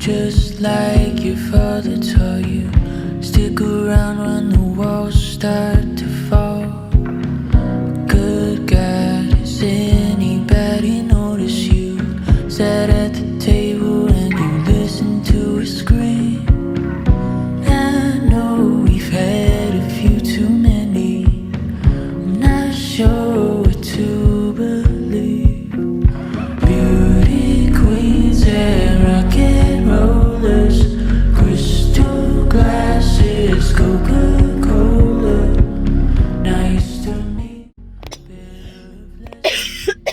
just like your father taught you. Stick around when the walls start to fall. Good God, is anybody notice you? Sat at the table and you listened to her scream. I know we've had a few too many. I'm not sure what to believe. Beauty queens and rock and rollers, crystal glasses, Coca-Cola. Nice to meet.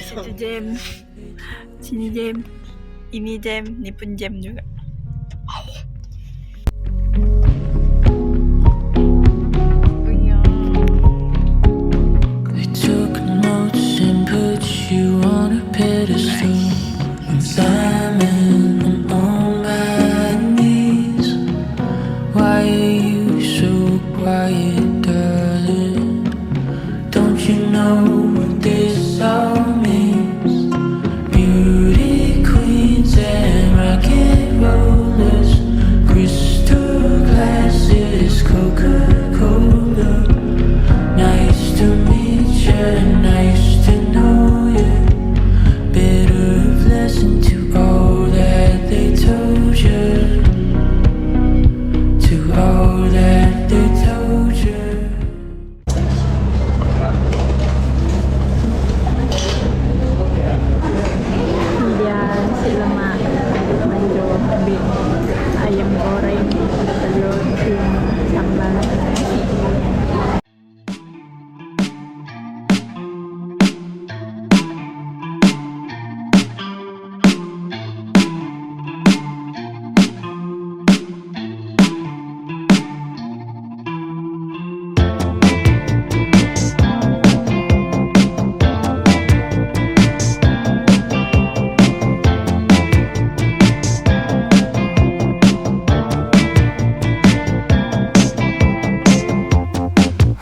Satu jam, sini jam, ini jam, ni pun jam juga. They took notes and put you on a pedestal. Examine on my knees. Why are you so quiet, darling? Don't you know what this all means? Beauty queens and rock and rollers, crystal glasses, Coca-Cola. Nice to meet you, nice to know you. Better have listened to all that they told you. To all that they told you. Diyan sila medyo big ayam goreng, telur, sambal.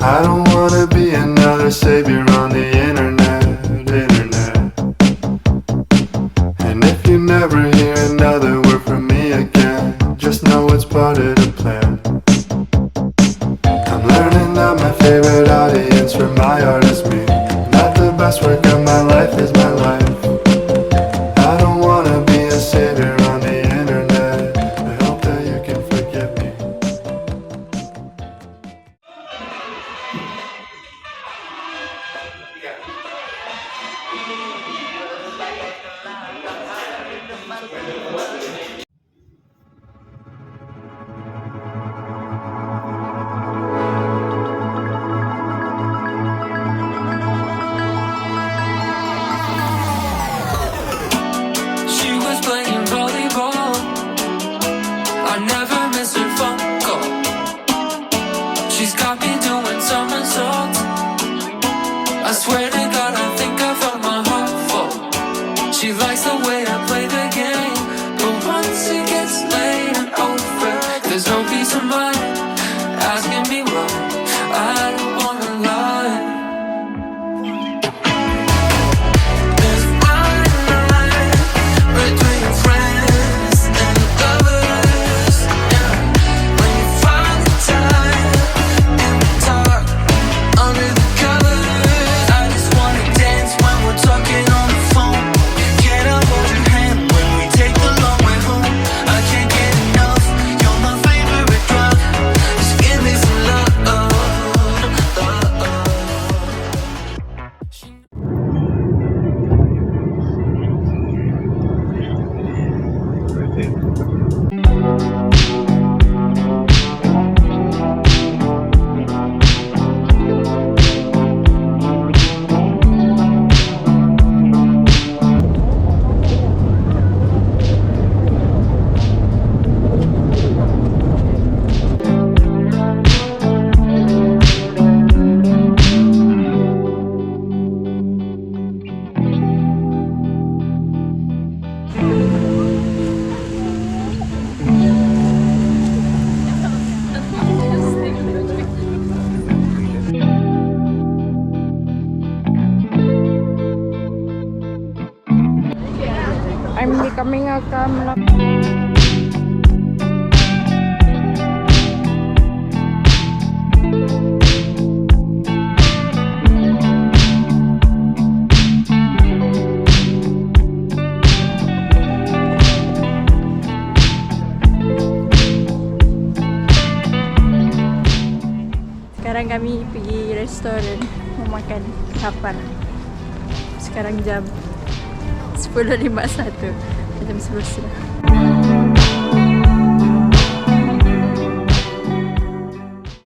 I don't wanna be another savior on the internet. And if you never hear another word from me again, just know it's part of the plan. I'm learning that my favorite audience for my art is me. That the best work of my life is my life. I don't wanna be a savior on the internet. I hope that you can forgive me. She was playing volleyball. I never miss her phone call. She's got me doing somersaults. I swear to God, I think I found my heart fall. She likes the way I play the game, but once it gets late and over, there's no peace of mind. Asking me why, I don't wanna lie. There's fine line between friends and lovers, yeah. When you find the time in the dark, under the covers, I just wanna dance when we're talking on the phone. Can I hold your hand when we take the long way home? I can't get enough, you're my favorite drug. Just give me some love. Kami nga kami pergi restoran mau makan, lapar. Sekarang jam 10.51, jam 11 sudah.